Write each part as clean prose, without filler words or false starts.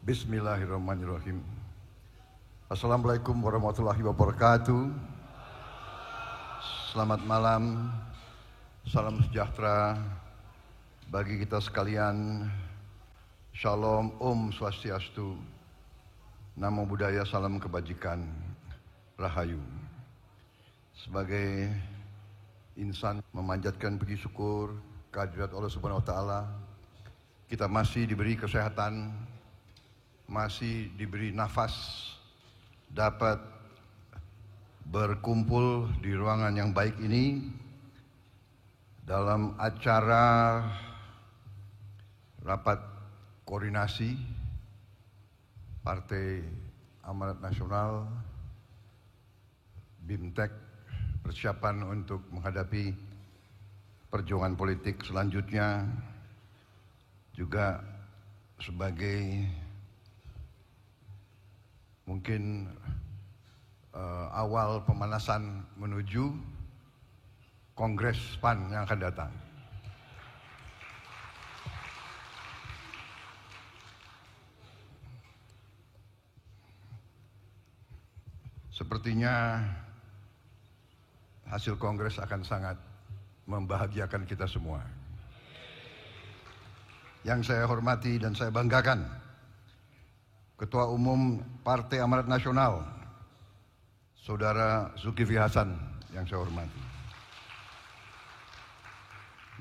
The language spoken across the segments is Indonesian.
Bismillahirrahmanirrahim. Assalamualaikum warahmatullahi wabarakatuh. Selamat malam, salam sejahtera bagi kita sekalian. Shalom, Om Swastiastu, Namo Buddhaya, salam kebajikan, Rahayu. Sebagai insan memanjatkan puji syukur kehadirat Allah Subhanahu wa taala, kita masih diberi kesehatan, masih diberi nafas, dapat berkumpul di ruangan yang baik ini dalam acara rapat koordinasi Partai Amanat Nasional BIMTEK, persiapan untuk menghadapi perjuangan politik selanjutnya, juga sebagai mungkin awal pemanasan menuju Kongres PAN yang akan datang. Sepertinya hasil Kongres akan sangat membahagiakan kita semua. Yang saya hormati dan saya banggakan, Ketua Umum Partai Amanat Nasional, Saudara Zulkifli Hasan yang saya hormati.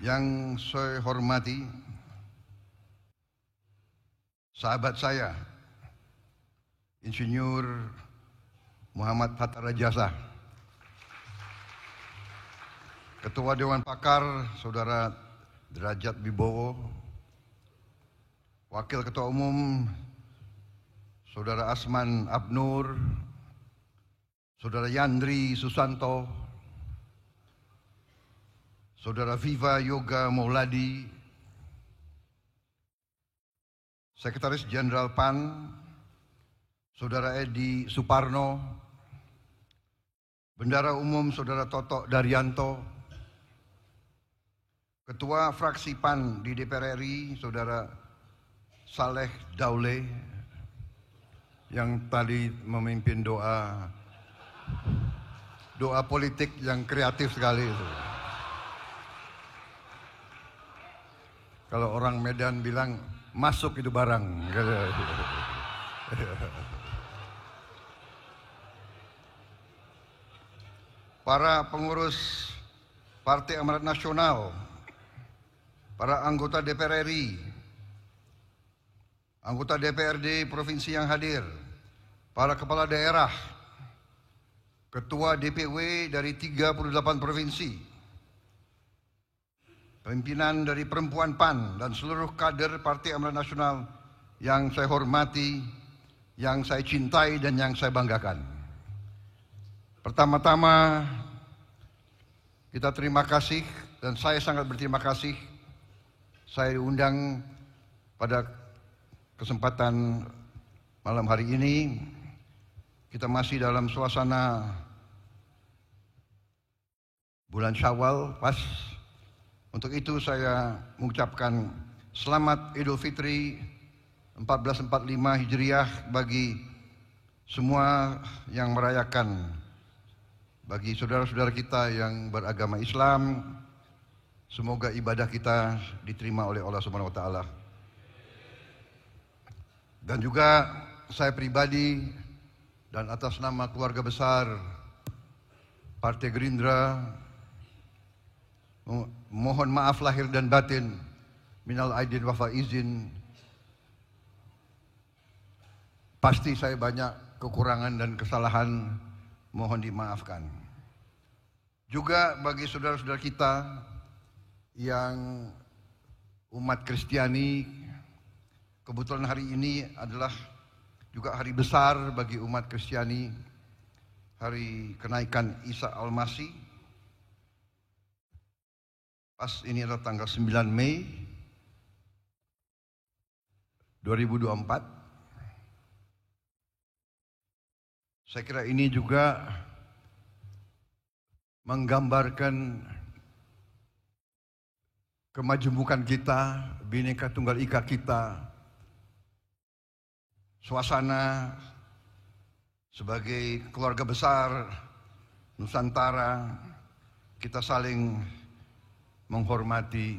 Yang saya hormati, sahabat saya, Insinyur Muhammad Hatta Rajasa, Ketua Dewan Pakar Saudara Derajat Wibowo, Wakil Ketua Umum Saudara Asman Abnur, Saudara Yandri Susanto, Saudara Viva Yoga Mauladi, Sekretaris Jenderal PAN Saudara Edi Suparno, Bendara Umum Saudara Toto Daryanto, Ketua Fraksi PAN di DPR RI Saudara Saleh Daule, yang tadi memimpin doa politik yang kreatif sekali itu. Kalau orang Medan bilang masuk itu barang. Para pengurus Partai Amanat Nasional, para anggota DPR RI, anggota DPRD provinsi yang hadir, para kepala daerah, ketua DPW dari 38 provinsi, pimpinan dari perempuan PAN dan seluruh kader Partai Amanat Nasional yang saya hormati, yang saya cintai dan yang saya banggakan. Pertama-tama kita terima kasih, dan saya sangat berterima kasih saya diundang pada kesempatan malam hari ini. Kita masih dalam suasana bulan Syawal pas. Untuk itu saya mengucapkan selamat Idul Fitri 1445 Hijriah bagi semua yang merayakan. Bagi saudara-saudara kita yang beragama Islam, semoga ibadah kita diterima oleh Allah Subhanahu wa taala. Dan juga saya pribadi dan atas nama keluarga besar Partai Gerindra mohon maaf lahir dan batin, minal aidin wal faizin. Pasti saya banyak kekurangan dan kesalahan, mohon dimaafkan. Juga bagi saudara-saudara kita yang umat Kristiani, kebetulan hari ini adalah juga hari besar bagi umat Kristiani, hari kenaikan Isa Al-Masih. Pas ini adalah tanggal 9 Mei 2024. Saya kira ini juga menggambarkan kemajemukan kita, Bhinneka Tunggal Ika kita, suasana sebagai keluarga besar Nusantara, kita saling menghormati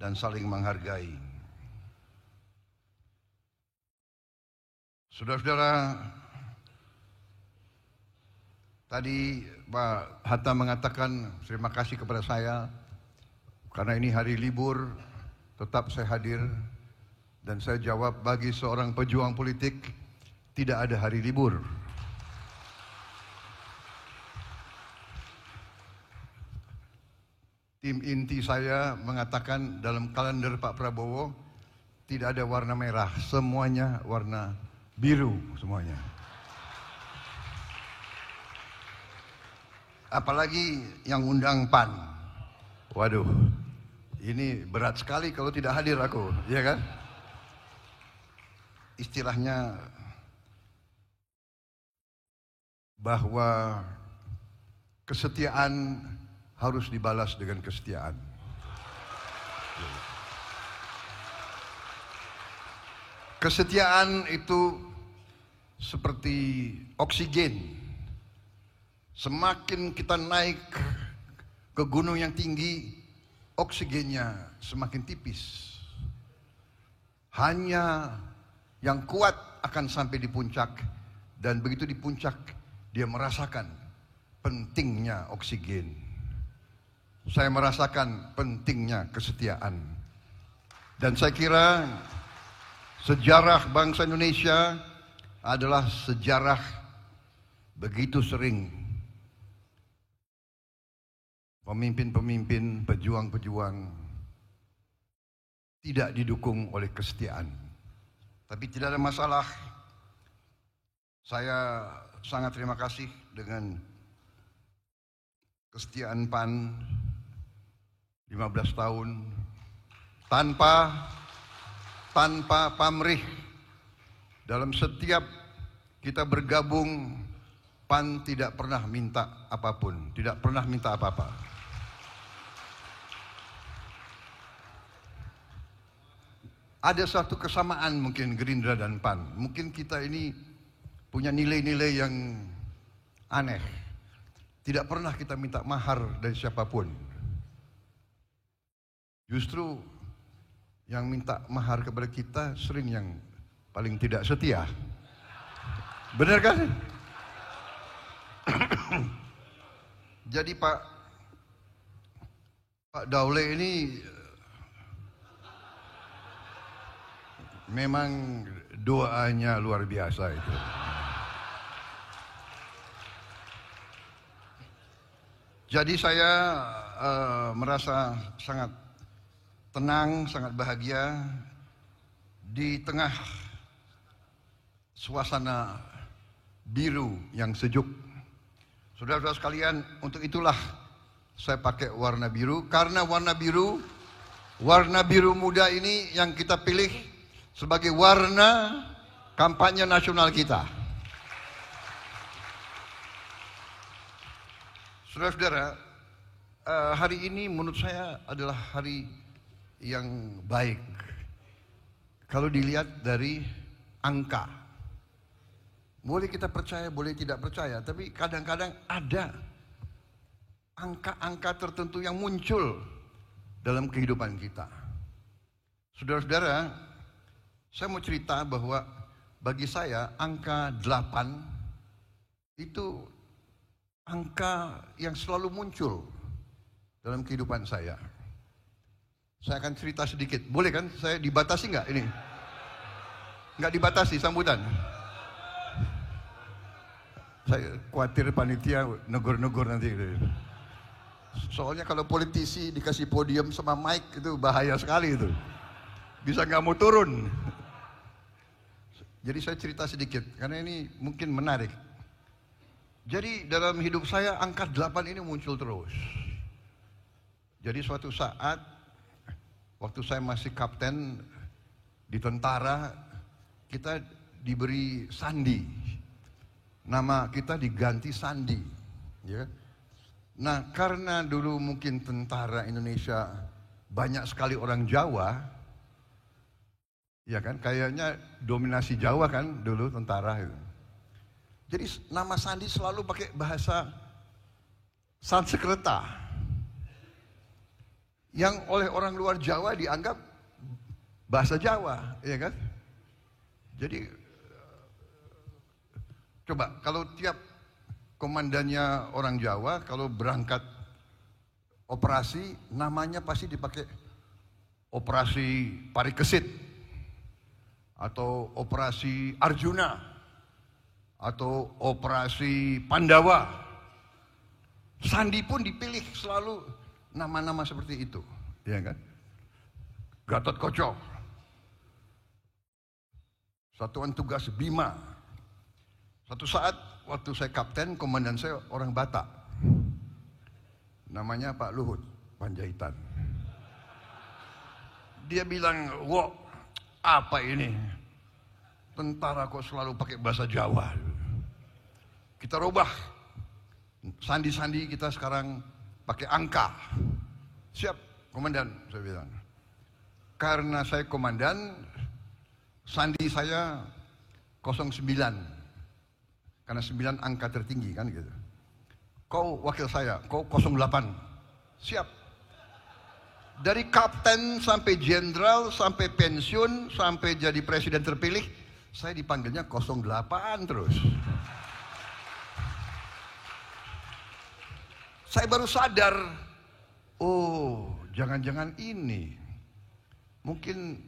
dan saling menghargai. Saudara-saudara, tadi Pak Hatta mengatakan terima kasih kepada saya karena ini hari libur, tetap saya hadir. Dan saya jawab, bagi seorang pejuang politik tidak ada hari libur. Tim inti saya mengatakan dalam kalender Pak Prabowo tidak ada warna merah, semuanya warna biru semuanya. Apalagi yang undang PAN. Waduh, ini berat sekali kalau tidak hadir aku, ya kan? Istilahnya bahwa kesetiaan harus dibalas dengan kesetiaan. Kesetiaan itu seperti oksigen. Semakin kita naik ke gunung yang tinggi, oksigennya semakin tipis. Hanya yang kuat akan sampai di puncak, dan begitu di puncak dia merasakan pentingnya oksigen. Saya merasakan pentingnya kesetiaan. Dan saya kira sejarah bangsa Indonesia adalah sejarah begitu sering pemimpin-pemimpin, pejuang-pejuang tidak didukung oleh kesetiaan. Tapi tidak ada masalah. Saya sangat terima kasih dengan kesetiaan PAN 15 tahun tanpa pamrih. Dalam setiap kita bergabung, PAN tidak pernah minta apapun, tidak pernah minta apa-apa. Ada satu kesamaan mungkin Gerindra dan PAN. Mungkin kita ini punya nilai-nilai yang aneh. Tidak pernah kita minta mahar dari siapapun. Justru yang minta mahar kepada kita sering yang paling tidak setia. Benar kan? Jadi Pak Daule ini memang doanya luar biasa itu. Jadi saya merasa sangat tenang, sangat bahagia di tengah suasana biru yang sejuk. Saudara-saudara sekalian, untuk itulah saya pakai warna biru, karena warna biru muda ini yang kita pilih sebagai warna kampanye nasional kita. Saudara-saudara, hari ini menurut saya adalah hari yang baik. Kalau dilihat dari angka, boleh kita percaya, boleh tidak percaya, tapi kadang-kadang ada angka-angka tertentu yang muncul dalam kehidupan kita. Saudara-saudara, saya mau cerita bahwa bagi saya angka 8 itu angka yang selalu muncul dalam kehidupan saya. Saya akan cerita sedikit. Boleh kan? Saya dibatasi nggak ini? Nggak dibatasi sambutan. Saya khawatir panitia negur-negur nanti. Soalnya kalau politisi dikasih podium sama mic itu bahaya sekali itu. Bisa nggak mau turun. Jadi saya cerita sedikit karena ini mungkin menarik. Jadi dalam hidup saya angka 8 ini muncul terus. Jadi suatu saat waktu saya masih kapten di tentara, kita diberi sandi. Nama kita diganti Sandi, ya. Nah, karena dulu mungkin tentara Indonesia banyak sekali orang Jawa, Ya kan, kayaknya dominasi Jawa kan dulu tentara itu. Jadi nama sandi selalu pakai bahasa Sanskerta yang oleh orang luar Jawa dianggap bahasa Jawa, ya kan? Jadi coba kalau tiap komandannya orang Jawa kalau berangkat operasi namanya pasti dipakai operasi Parikesit atau operasi Arjuna atau operasi Pandawa. Sandi pun dipilih selalu nama-nama seperti itu, ya kan? Gatot Koco, Satuan Tugas Bima. Satu saat waktu saya kapten, komandan saya orang Batak, namanya Pak Luhut Panjaitan. Dia bilang, "Wok, apa ini? Tentara kok selalu pakai bahasa Jawa?" Kita rubah sandi-sandi kita sekarang pakai angka. Siap, komandan, saya bilang. Karena saya komandan, sandi saya 09. Karena 9 angka tertinggi kan gitu. Kau wakil saya, kau 08. Siap. Dari kapten sampai jenderal, sampai pensiun, sampai jadi presiden terpilih, saya dipanggilnya 08 terus. Saya baru sadar, oh jangan-jangan ini mungkin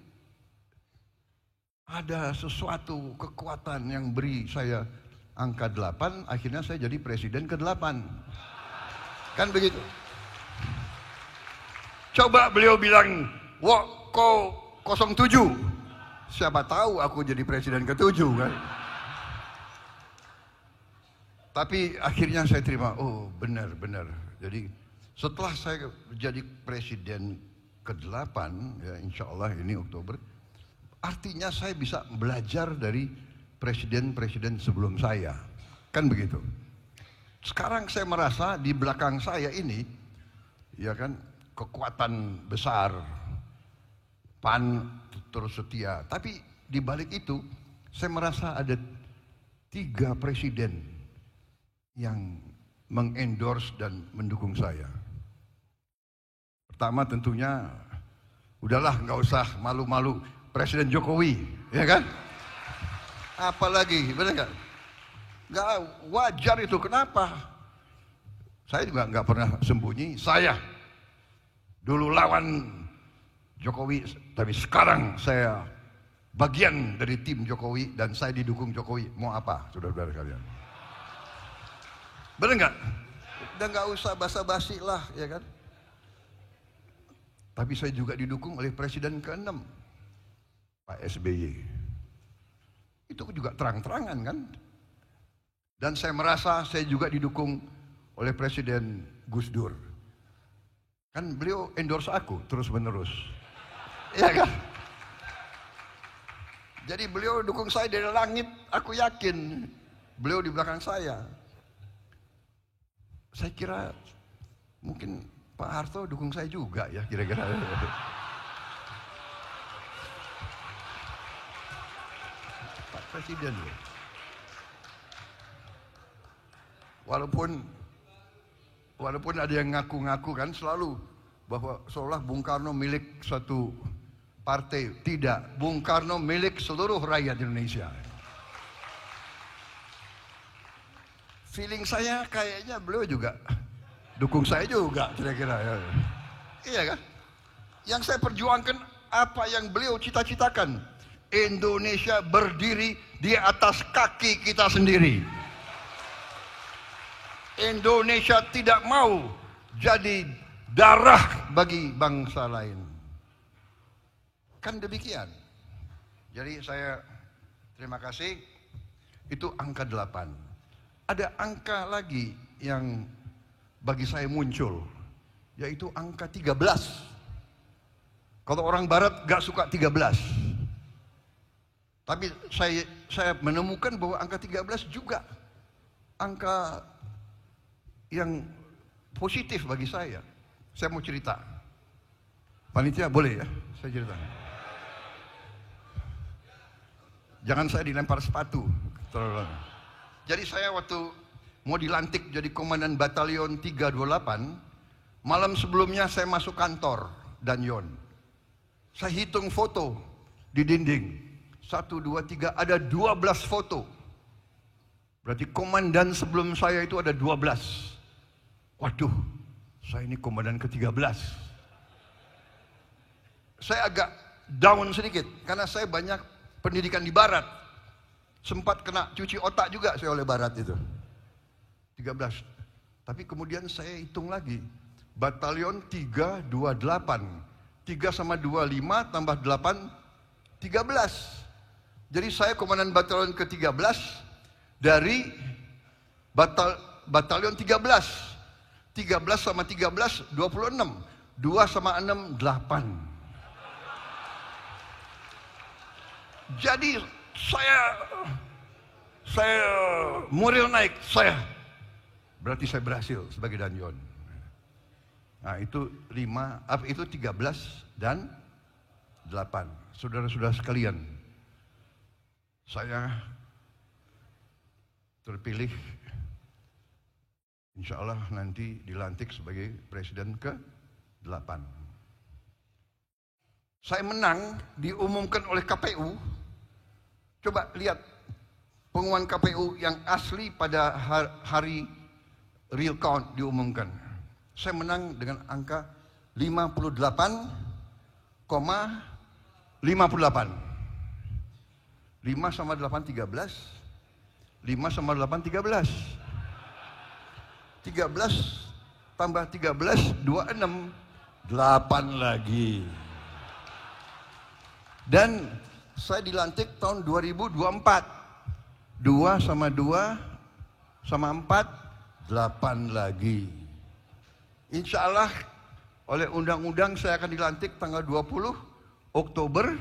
ada sesuatu kekuatan yang beri saya angka 8, akhirnya saya jadi presiden ke-8. Kan begitu. Coba beliau bilang, "Wok, kau 07." Siapa tahu aku jadi presiden ke-7 kan. Tapi akhirnya saya terima, oh benar-benar. Jadi setelah saya jadi presiden ke-8, ya insya Allah ini Oktober, artinya saya bisa belajar dari presiden-presiden sebelum saya. Kan begitu. Sekarang saya merasa di belakang saya ini, ya kan, kekuatan besar, PAN terus setia. Tapi di balik itu, saya merasa ada 3 presiden yang mengendorse dan mendukung saya. Pertama tentunya, udahlah nggak usah malu-malu, Presiden Jokowi, ya kan? Apalagi, benar nggak? Nggak wajar itu, kenapa? Saya juga nggak pernah sembunyi, saya dulu lawan Jokowi, tapi sekarang saya bagian dari tim Jokowi dan saya didukung Jokowi. Mau apa, saudara-saudara kalian? Benar nggak? Udah nggak usah basa-basi lah, ya kan? Tapi saya juga didukung oleh Presiden ke-6, Pak SBY. Itu juga terang-terangan kan? Dan saya merasa saya juga didukung oleh Presiden Gus Dur. Kan beliau endorse aku terus-menerus. Iya kan? Jadi beliau dukung saya dari langit, aku yakin. Beliau di belakang saya. Saya kira mungkin Pak Harto dukung saya juga ya kira-kira. Pak Presiden. Walaupun ada yang ngaku-ngaku kan selalu bahwa seolah Bung Karno milik suatu partai. Tidak, Bung Karno milik seluruh rakyat Indonesia. Feeling saya kayaknya beliau juga dukung saya juga kira-kira ya. Iya kan? Yang saya perjuangkan apa yang beliau cita-citakan. Indonesia berdiri di atas kaki kita sendiri. Indonesia tidak mau jadi darah bagi bangsa lain. Kan demikian. Jadi saya terima kasih. Itu angka 8. Ada angka lagi yang bagi saya muncul, yaitu angka 13. Kalau orang barat gak suka 13. Tapi saya menemukan bahwa angka 13 juga angka yang positif bagi saya. Saya mau cerita. Panitia boleh ya? Saya cerita. Jangan saya dilempar sepatu. Jadi saya waktu mau dilantik jadi komandan batalion 328, malam sebelumnya saya masuk kantor Danyon. Saya hitung foto di dinding. 1, 2, 3, ada 12 foto. Berarti komandan sebelum saya itu ada 12. Waduh, saya ini komandan ke-13. Saya agak down sedikit, karena saya banyak pendidikan di barat. Sempat kena cuci otak juga saya oleh barat itu. 13. Tapi kemudian saya hitung lagi. Batalion 328. 3 sama 25 tambah 8, 13. Jadi saya komandan batalion ke-13 dari batalion 13. 13 sama 13, 26. 2 sama 6, 8. Jadi saya moral naik, berarti saya berhasil sebagai Danyon. Nah itu 13 dan 8. Saudara-saudara sekalian, saya terpilih, insya Allah nanti dilantik sebagai presiden ke-8. Saya menang, diumumkan oleh KPU. Coba lihat pengumuman KPU yang asli pada hari real count diumumkan. Saya menang dengan angka 58,58. 5 sama 8, 13. 5 sama 8, 13. 13 tambah 13, 26. 8 lagi. Dan saya dilantik tahun 2024. 2 sama 2 sama 4, 8 lagi. Insya Allah oleh undang-undang saya akan dilantik tanggal 20 Oktober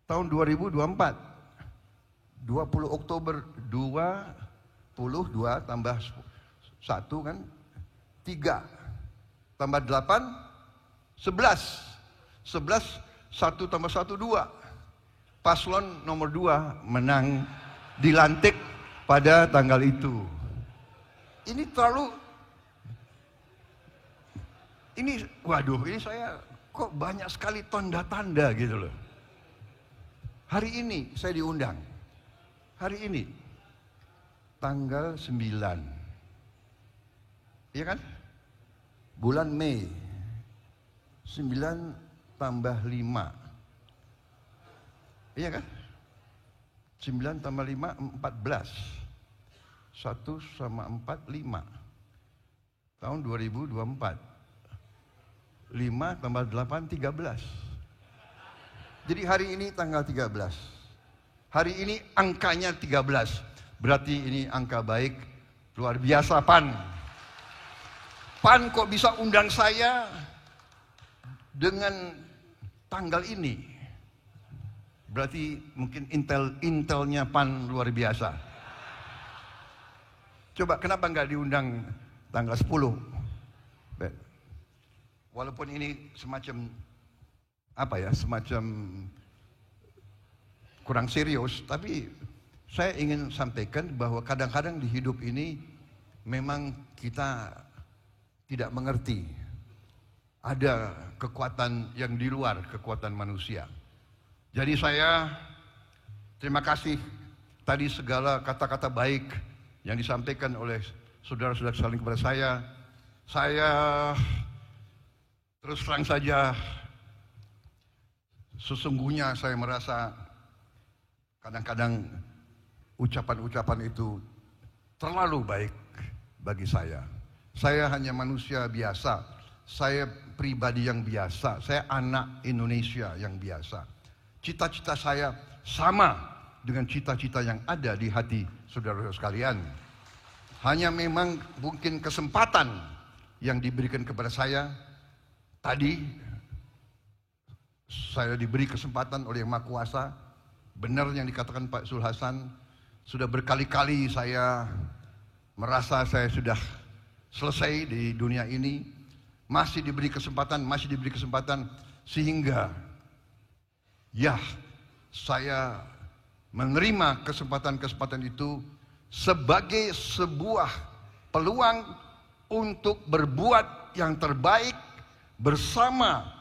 tahun 2024. 20 Oktober 22 tambah 1 kan 3 tambah 8 11. 11 1 tambah 1, 2. Paslon nomor 2 menang, dilantik pada tanggal itu. Ini waduh, ini saya kok banyak sekali tanda-tanda gitu loh. Hari ini saya diundang. Hari ini tanggal 9. Iya kan? Bulan Mei. 9 tambah 5. Iya kan? 9 tambah 5, 14. 1 sama 4, 5. Tahun 2024. 5 tambah 8, 13. Jadi hari ini tanggal 13. Hari ini angkanya 13. Berarti ini angka baik, luar biasa PAN. PAN kok bisa undang saya dengan tanggal ini? Berarti mungkin intelnya PAN luar biasa. Coba kenapa nggak diundang tanggal 10? Walaupun ini semacam semacam kurang serius, tapi saya ingin sampaikan bahwa kadang-kadang di hidup ini memang kita tidak mengerti. Ada kekuatan yang di luar kekuatan manusia. Jadi saya terima kasih tadi segala kata-kata baik yang disampaikan oleh saudara-saudara sekalian kepada saya. Saya terus terang saja, sesungguhnya saya merasa kadang-kadang ucapan-ucapan itu terlalu baik bagi saya. Saya hanya manusia biasa. Saya pribadi yang biasa, saya anak Indonesia yang biasa. Cita-cita saya sama dengan cita-cita yang ada di hati saudara-saudara sekalian. Hanya memang mungkin kesempatan yang diberikan kepada saya. Tadi saya diberi kesempatan oleh Yang Maha Kuasa. Benar yang dikatakan Pak Zul Hasan, sudah berkali-kali saya merasa saya sudah selesai di dunia ini. Masih diberi kesempatan, sehingga ya saya menerima kesempatan-kesempatan itu sebagai sebuah peluang untuk berbuat yang terbaik bersama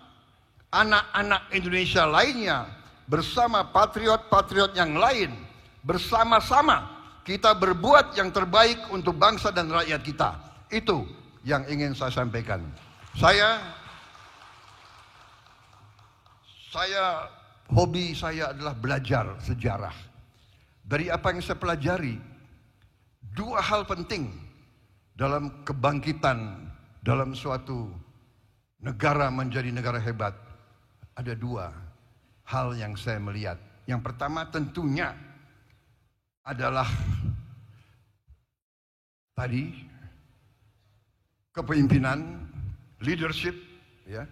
anak-anak Indonesia lainnya, bersama patriot-patriot yang lain, bersama-sama kita berbuat yang terbaik untuk bangsa dan rakyat kita. Itu yang ingin saya sampaikan. Hobi saya adalah belajar sejarah. Dari apa yang saya pelajari, dua hal penting dalam kebangkitan dalam suatu negara menjadi negara hebat. Ada dua hal yang saya melihat. Yang pertama tentunya adalah tadi kepemimpinan, leadership, ya.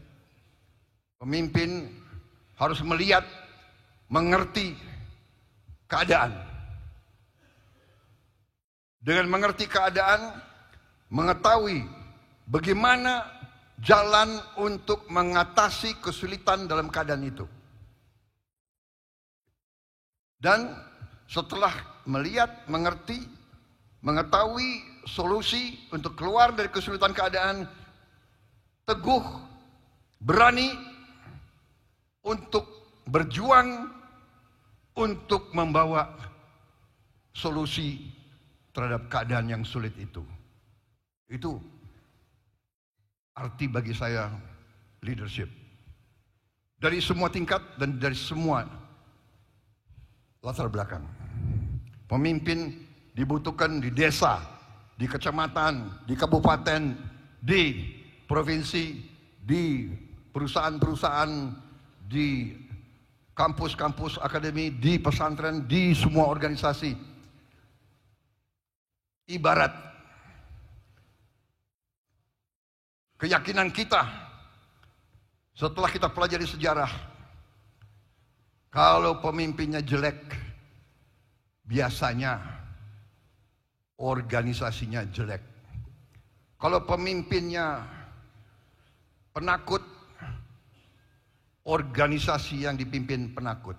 Pemimpin harus melihat, mengerti keadaan. Dengan mengerti keadaan, mengetahui bagaimana jalan untuk mengatasi kesulitan dalam keadaan itu. Dan setelah melihat, mengerti, mengetahui solusi untuk keluar dari kesulitan keadaan, teguh, berani untuk berjuang untuk membawa solusi terhadap keadaan yang sulit itu. Itu arti bagi saya leadership. Dari semua tingkat dan dari semua latar belakang. Pemimpin dibutuhkan di desa, di kecamatan, di kabupaten, di provinsi, di perusahaan-perusahaan, di kampus-kampus akademi, di pesantren, di semua organisasi. Ibarat keyakinan kita setelah kita pelajari sejarah, kalau pemimpinnya jelek, biasanya organisasinya jelek. Kalau pemimpinnya penakut, organisasi yang dipimpin penakut.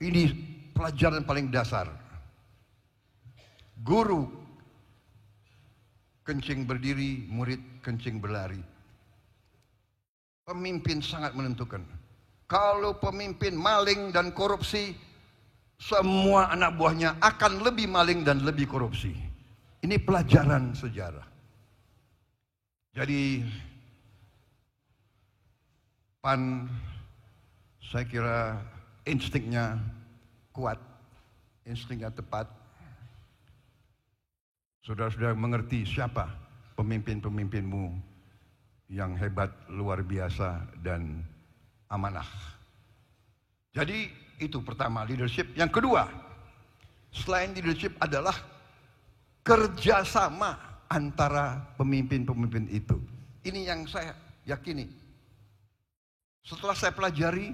Ini pelajaran paling dasar. Guru kencing berdiri, murid kencing berlari. Pemimpin sangat menentukan. Kalau pemimpin maling dan korupsi, semua anak buahnya akan lebih maling dan lebih korupsi. Ini pelajaran sejarah. Jadi PAN, saya kira instingnya kuat, instingnya tepat. Saudara-saudara mengerti siapa pemimpin-pemimpinmu yang hebat, luar biasa, dan amanah. Jadi itu pertama, leadership. Yang kedua, selain leadership adalah kerjasama antara pemimpin-pemimpin itu. Ini yang saya yakini. Setelah saya pelajari,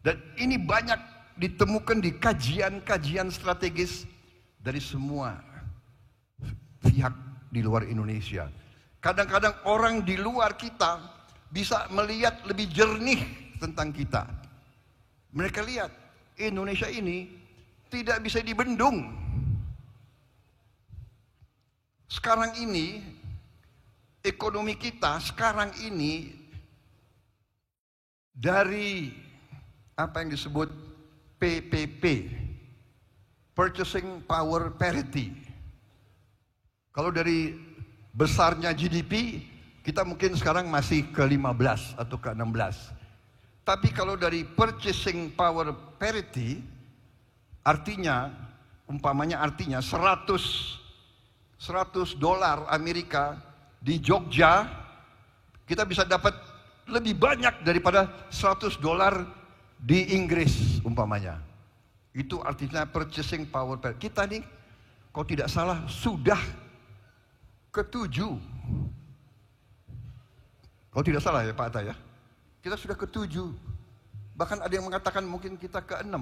dan ini banyak ditemukan di kajian-kajian strategis dari semua pihak di luar Indonesia. Kadang-kadang orang di luar kita bisa melihat lebih jernih tentang kita. Mereka lihat Indonesia ini tidak bisa dibendung. Sekarang ini ekonomi kita sekarang ini dari apa yang disebut PPP, Purchasing Power Parity. Kalau dari besarnya GDP, kita mungkin sekarang masih ke-15 atau ke-16. Tapi kalau dari Purchasing Power Parity, artinya, umpamanya artinya 100 dolar Amerika di Jogja, kita bisa dapat lebih banyak daripada 100 dolar di Inggris umpamanya. Itu artinya Purchasing Power Parity. Kita nih, kalau tidak salah, sudah ke-7. Kalau tidak salah ya Pak Atta ya. Kita sudah ke-7. Bahkan ada yang mengatakan mungkin kita ke-6.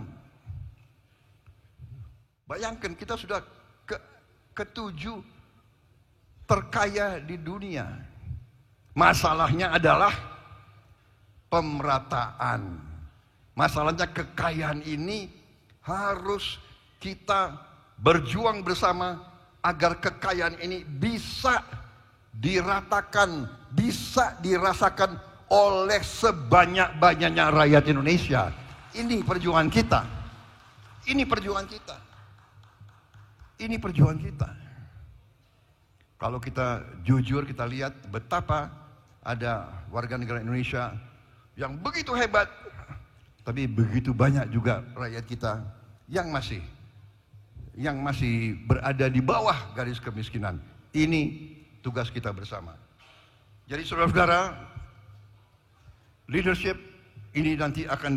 Bayangkan kita sudah ke-7 terkaya di dunia. Masalahnya adalah pemerataan. Masalahnya kekayaan ini harus kita berjuang bersama agar kekayaan ini bisa diratakan, bisa dirasakan oleh sebanyak-banyaknya rakyat Indonesia. Ini perjuangan kita. Ini perjuangan kita. Ini perjuangan kita. Kalau kita jujur, kita lihat betapa ada warga negara Indonesia yang begitu hebat, tapi begitu banyak juga rakyat kita yang masih berada di bawah garis kemiskinan. Ini tugas kita bersama. Jadi saudara-saudara, leadership ini nanti akan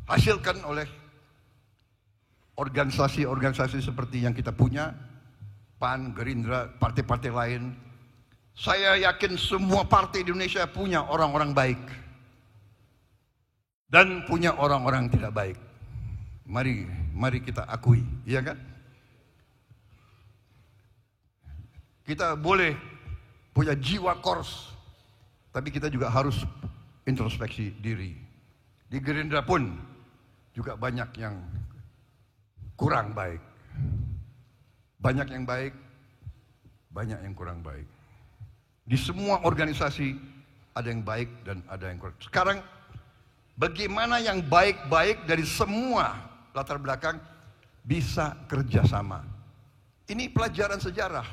dihasilkan oleh organisasi-organisasi seperti yang kita punya, PAN, Gerindra, partai-partai lain. Saya yakin semua partai di Indonesia punya orang-orang baik dan punya orang-orang tidak baik. Mari kita akui, iya kan? Kita boleh punya jiwa kors, tapi kita juga harus introspeksi diri. Di Gerindra pun juga banyak yang kurang baik. Banyak yang baik, banyak yang kurang baik. Di semua organisasi ada yang baik dan ada yang kurang. Sekarang bagaimana yang baik-baik dari semua latar belakang bisa kerjasama? Ini pelajaran sejarah.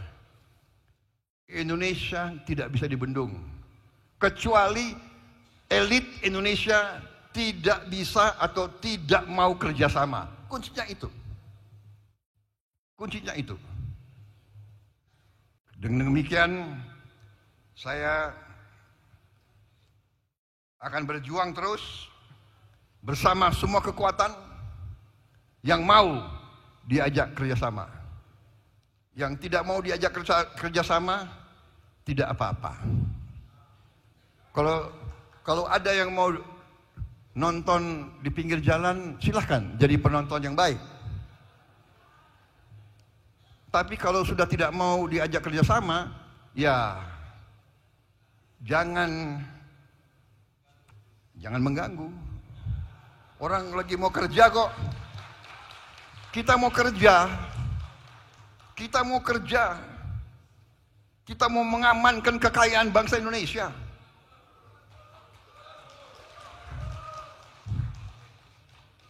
Indonesia tidak bisa dibendung, kecuali elit Indonesia tidak bisa atau tidak mau kerjasama. Kuncinya itu. Kuncinya itu. Dengan demikian, saya akan berjuang terus bersama semua kekuatan yang mau diajak kerjasama. Yang tidak mau diajak kerjasama, tidak apa-apa. Kalau ada yang mau nonton di pinggir jalan, silahkan jadi penonton yang baik. Tapi kalau sudah tidak mau diajak kerjasama, ya jangan mengganggu. Orang lagi mau kerja kok. Kita mau kerja. Kita mau kerja. Kita mau mengamankan kekayaan bangsa Indonesia.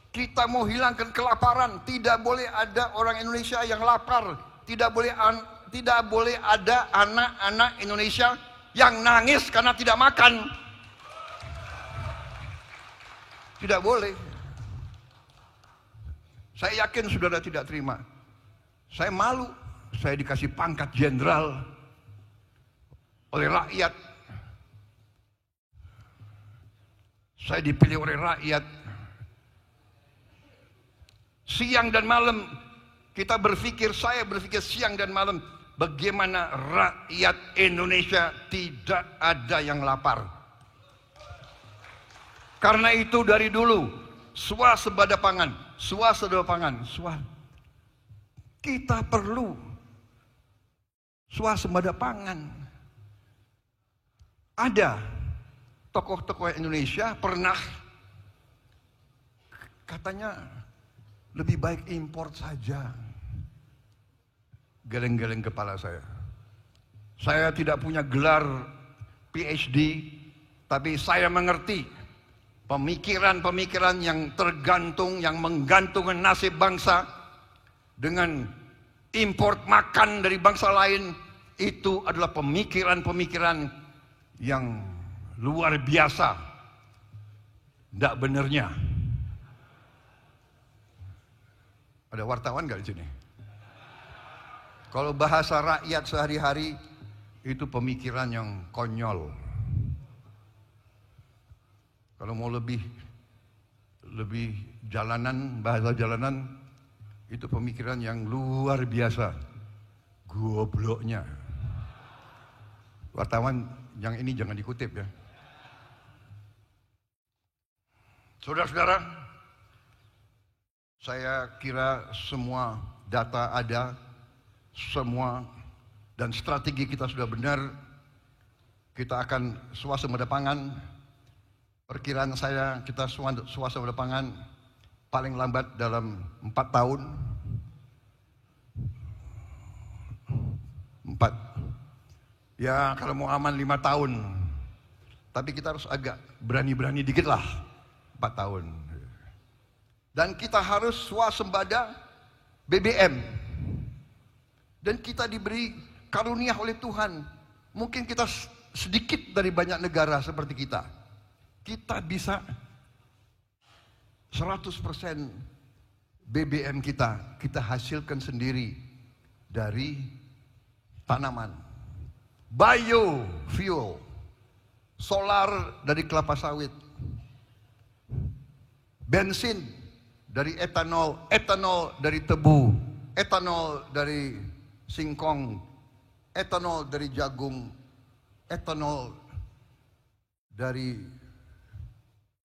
Kita mau hilangkan kelaparan. Tidak boleh ada orang Indonesia yang lapar. Tidak boleh ada anak-anak Indonesia yang nangis karena tidak makan. Tidak boleh. Saya yakin saudara tidak terima. Saya malu. Saya dikasih pangkat jenderal oleh rakyat. Saya dipilih oleh rakyat. Siang dan malam kita berpikir, saya berpikir siang dan malam, bagaimana rakyat Indonesia tidak ada yang lapar. Karena itu dari dulu, swasembada pangan. Kita perlu swasembada pangan. Ada tokoh-tokoh Indonesia pernah katanya lebih baik import saja. Geleng-geleng kepala saya. Saya tidak punya gelar PhD, tapi saya mengerti pemikiran-pemikiran yang tergantung, yang menggantungkan nasib bangsa dengan import makan dari bangsa lain. Itu adalah pemikiran-pemikiran yang luar biasa. Tidak benarnya. Ada wartawan nggak di sini? Kalau bahasa rakyat sehari-hari itu pemikiran yang konyol. Kalau mau lebih jalanan, bahasa jalanan, itu pemikiran yang luar biasa. Gobloknya. Wartawan yang ini jangan dikutip ya. Saudara-saudara, saya kira semua data ada, semua dan strategi kita sudah benar. Kita akan swasembada pangan. Perkiraan saya kita swasembada pangan paling lambat dalam 4 tahun. 4. Ya kalau mau aman 5 tahun. Tapi kita harus agak berani-berani dikit lah. 4 tahun. Dan kita harus swasembada BBM. Dan kita diberi karunia oleh Tuhan. Mungkin kita sedikit dari banyak negara seperti kita. Kita bisa 100% BBM kita hasilkan sendiri dari tanaman. Biofuel, solar dari kelapa sawit, bensin dari etanol, etanol dari tebu, etanol dari singkong, etanol dari jagung, etanol dari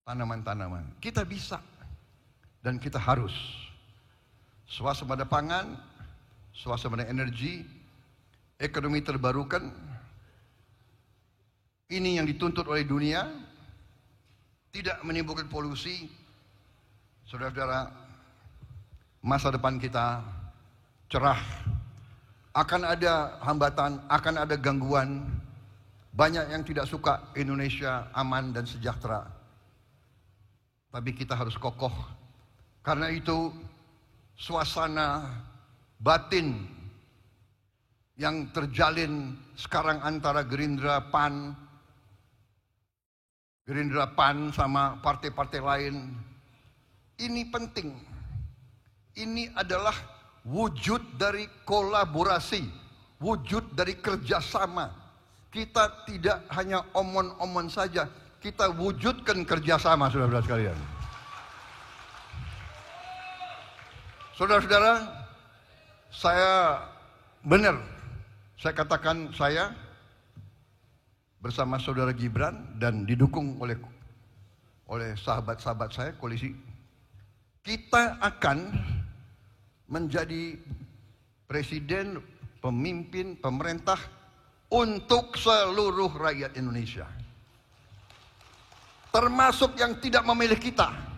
tanaman-tanaman. Kita bisa dan kita harus swasembada pangan, swasembada energi, ekonomi terbarukan. Ini yang dituntut oleh dunia, tidak menimbulkan polusi. Saudara-saudara, masa depan kita cerah. Akan ada hambatan, akan ada gangguan. Banyak yang tidak suka Indonesia aman dan sejahtera. Tapi kita harus kokoh. Karena itu suasana batin yang terjalin sekarang antara Gerindra PAN sama partai-partai lain, ini penting. Ini adalah wujud dari kolaborasi, wujud dari kerjasama. Kita tidak hanya omon-omon saja, kita wujudkan kerjasama, saudara-saudara sekalian. Saudara-saudara, saya katakan saya bersama saudara Gibran dan didukung oleh sahabat-sahabat saya, koalisi, kita akan menjadi presiden, pemimpin, pemerintah untuk seluruh rakyat Indonesia. Termasuk yang tidak memilih kita.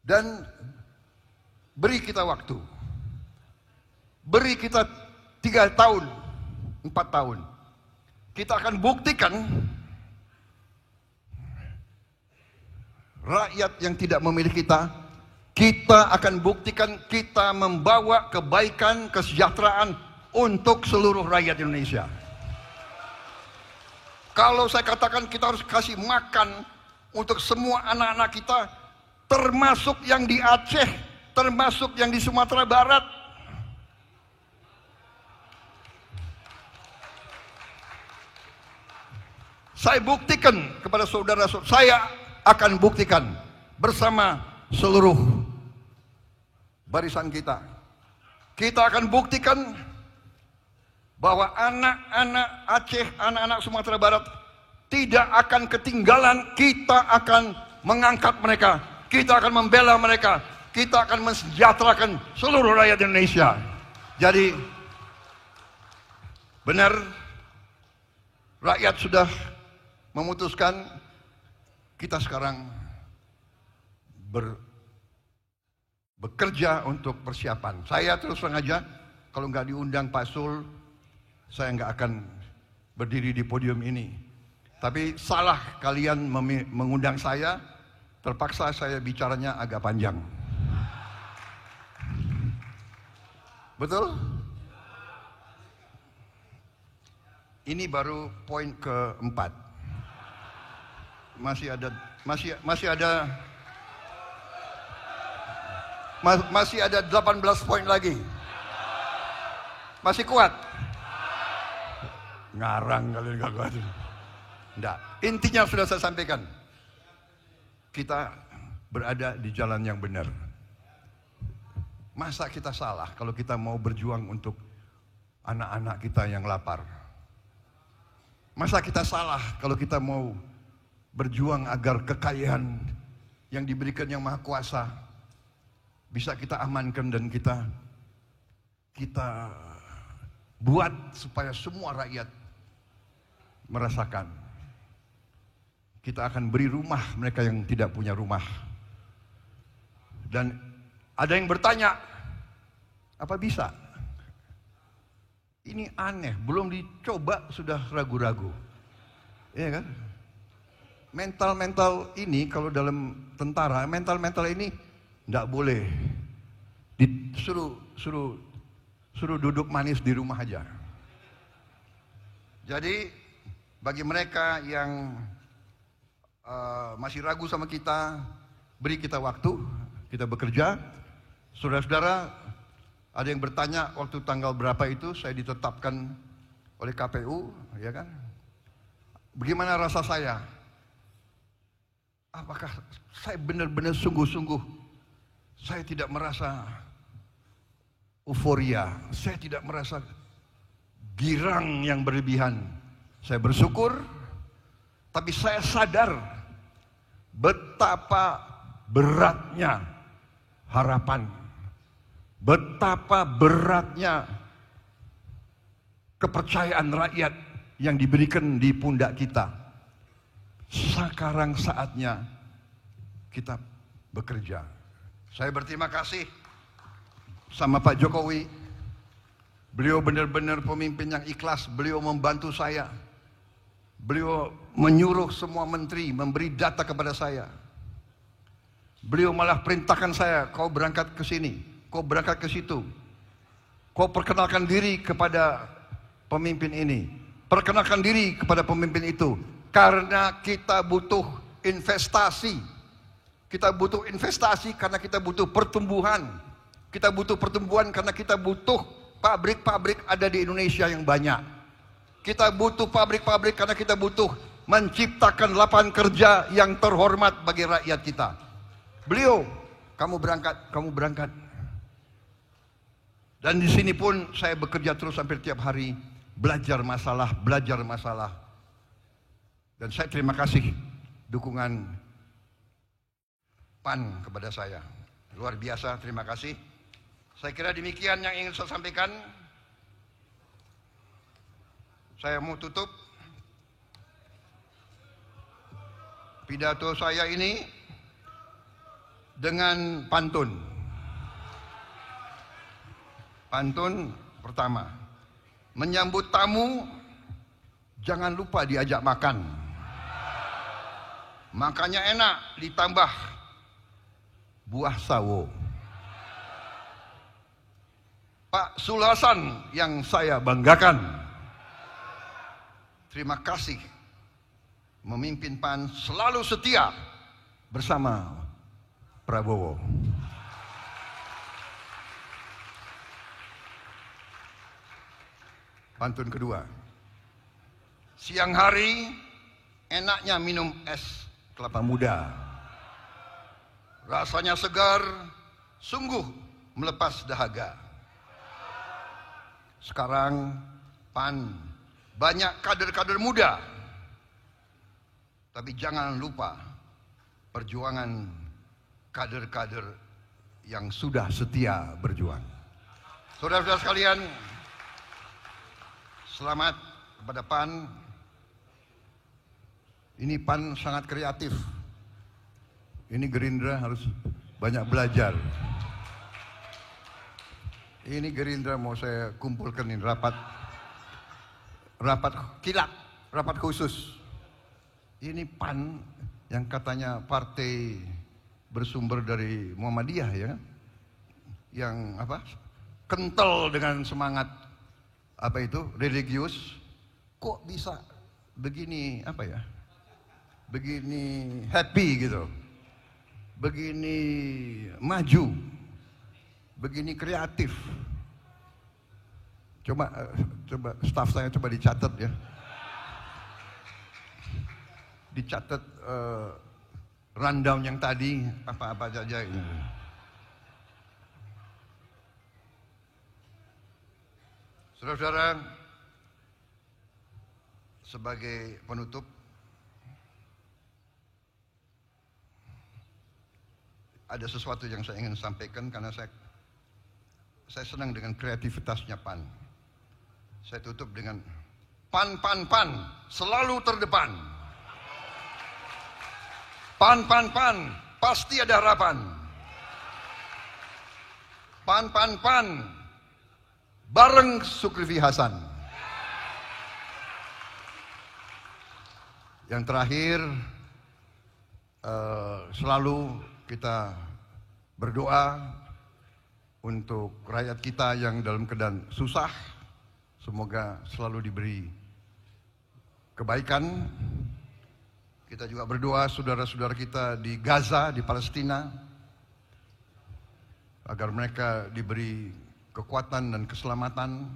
Dan beri kita waktu. Beri kita 3 tahun, 4 tahun. Kita akan buktikan rakyat yang tidak memilih kita, kita akan buktikan kita membawa kebaikan, kesejahteraan untuk seluruh rakyat Indonesia. Kalau saya katakan kita harus kasih makan untuk semua anak-anak kita, termasuk yang di Aceh, termasuk yang di Sumatera Barat. Saya buktikan kepada saudara-saudara, saya akan buktikan bersama seluruh barisan kita. Kita akan buktikan bahwa anak-anak Aceh, anak-anak Sumatera Barat tidak akan ketinggalan. Kita akan mengangkat mereka, kita akan membela mereka, kita akan mensejahterakan seluruh rakyat Indonesia. Jadi benar, rakyat sudah memutuskan. Kita sekarang bekerja untuk persiapan. Saya terus terang aja, kalau nggak diundang Pak Sul, saya nggak akan berdiri di podium ini. Tapi salah kalian mengundang saya, terpaksa saya bicaranya agak panjang. Betul? Ini baru poin keempat. Masih ada 18 poin lagi. Masih kuat? Ngarang kalian gak kuat. Enggak. Intinya sudah saya sampaikan. Kita berada di jalan yang benar. Masa kita salah kalau kita mau berjuang untuk anak-anak kita yang lapar? Masa kita salah kalau kita mau berjuang agar kekayaan yang diberikan Yang Maha Kuasa bisa kita amankan dan kita buat supaya semua rakyat merasakan. Kita akan beri rumah mereka yang tidak punya rumah. Dan ada yang bertanya, apa bisa? Ini aneh, belum dicoba sudah ragu-ragu. Iya kan? Mental-mental ini kalau dalam tentara, mental-mental ini tidak boleh suruh duduk manis di rumah aja. Jadi bagi mereka yang masih ragu sama kita, beri kita waktu, kita bekerja. Saudara-saudara, ada yang bertanya waktu tanggal berapa itu saya ditetapkan oleh KPU, ya kan? Bagaimana rasa saya? Apakah saya benar-benar sungguh-sungguh? Saya tidak merasa euforia, saya tidak merasa girang yang berlebihan. Saya bersyukur, tapi saya sadar betapa beratnya harapan, betapa beratnya kepercayaan rakyat yang diberikan di pundak kita. Sekarang saatnya kita bekerja. Saya berterima kasih sama Pak Jokowi. Beliau benar-benar pemimpin yang ikhlas. Beliau membantu saya. Beliau menyuruh semua menteri memberi data kepada saya. Beliau malah perintahkan saya, kau berangkat ke sini, kau berangkat ke situ. Kau perkenalkan diri kepada pemimpin ini, perkenalkan diri kepada pemimpin itu. Karena kita butuh investasi. Kita butuh investasi karena kita butuh pertumbuhan. Kita butuh pertumbuhan karena kita butuh pabrik-pabrik ada di Indonesia yang banyak. Kita butuh pabrik-pabrik karena kita butuh menciptakan lapangan kerja yang terhormat bagi rakyat kita. Beliau, kamu berangkat. Dan di sini pun saya bekerja terus hampir tiap hari, belajar masalah. Dan saya terima kasih dukungan PAN kepada saya. Luar biasa, terima kasih. Saya kira demikian yang ingin saya sampaikan. Saya mau tutup pidato saya ini dengan pantun. Pantun pertama, menyambut tamu jangan lupa diajak makan. Makanya enak ditambah buah sawo. Pak Sulhasan yang saya banggakan, terima kasih memimpin PAN selalu setia bersama Prabowo. Pantun kedua, siang hari enaknya minum es kelapa muda. Rasanya segar, sungguh melepas dahaga. Sekarang PAN banyak kader-kader muda. Tapi jangan lupa perjuangan kader-kader yang sudah setia berjuang. Saudara-saudara sekalian, selamat kepada PAN. Ini PAN sangat kreatif. Ini Gerindra harus banyak belajar. Ini Gerindra mau saya kumpulkan ini rapat kilat, rapat khusus. Ini PAN yang katanya partai bersumber dari Muhammadiyah, ya kan? Yang apa? Kental dengan semangat apa itu? Religius. Kok bisa begini apa ya? Begini happy gitu. Begini maju. Begini kreatif. Coba staf saya coba dicatat ya. Dicatat rundown yang tadi apa-apa saja ini. Saudara-saudara, sebagai penutup, ada sesuatu yang saya ingin sampaikan karena saya senang dengan kreativitasnya PAN. Saya tutup dengan PAN selalu terdepan. PAN, pasti ada harapan. PAN, bareng Zulkifli Hasan. Yang terakhir, selalu kita berdoa untuk rakyat kita yang dalam keadaan susah. Semoga selalu diberi kebaikan. Kita juga berdoa saudara-saudara kita di Gaza, di Palestina, agar mereka diberi kekuatan dan keselamatan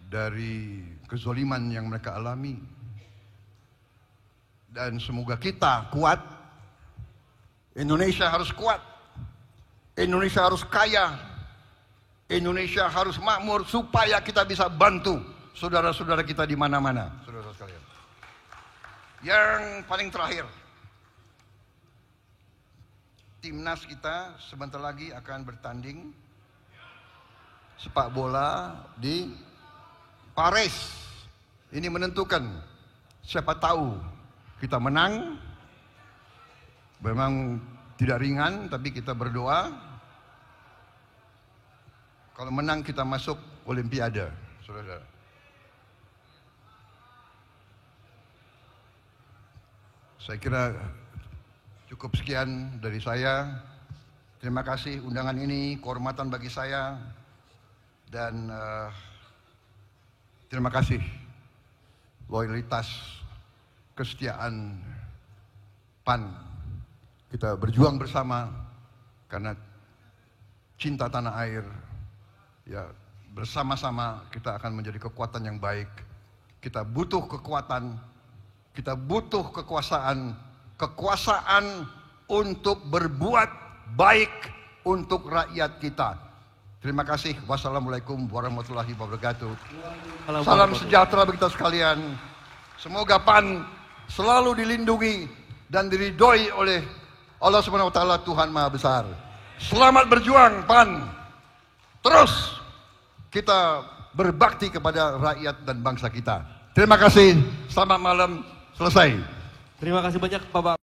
dari kezaliman yang mereka alami. Dan semoga kita kuat. Indonesia harus kuat. Indonesia harus kaya. Indonesia harus makmur supaya kita bisa bantu saudara-saudara kita di mana-mana. Saudara sekalian. Yang paling terakhir, timnas kita sebentar lagi akan bertanding sepak bola di Paris. Ini menentukan, siapa tahu kita menang. Memang tidak ringan, tapi kita berdoa. Kalau menang kita masuk Olimpiade, saudara. Saya kira cukup sekian dari saya. Terima kasih undangan ini, kehormatan bagi saya. Dan terima kasih loyalitas, kesetiaan PAN. Kita berjuang bersama karena cinta tanah air. Ya, bersama-sama kita akan menjadi kekuatan yang baik. Kita butuh kekuatan, kita butuh kekuasaan untuk berbuat baik untuk rakyat kita. Terima kasih. Wassalamualaikum warahmatullahi wabarakatuh. Salam sejahtera bagi kita sekalian. Semoga PAN selalu dilindungi dan diridhoi oleh Allah Subhanahu wa taala, Tuhan Maha Besar. Selamat berjuang PAN. Terus kita berbakti kepada rakyat dan bangsa kita. Terima kasih. Selamat malam. Selesai. Terima kasih banyak Bapak.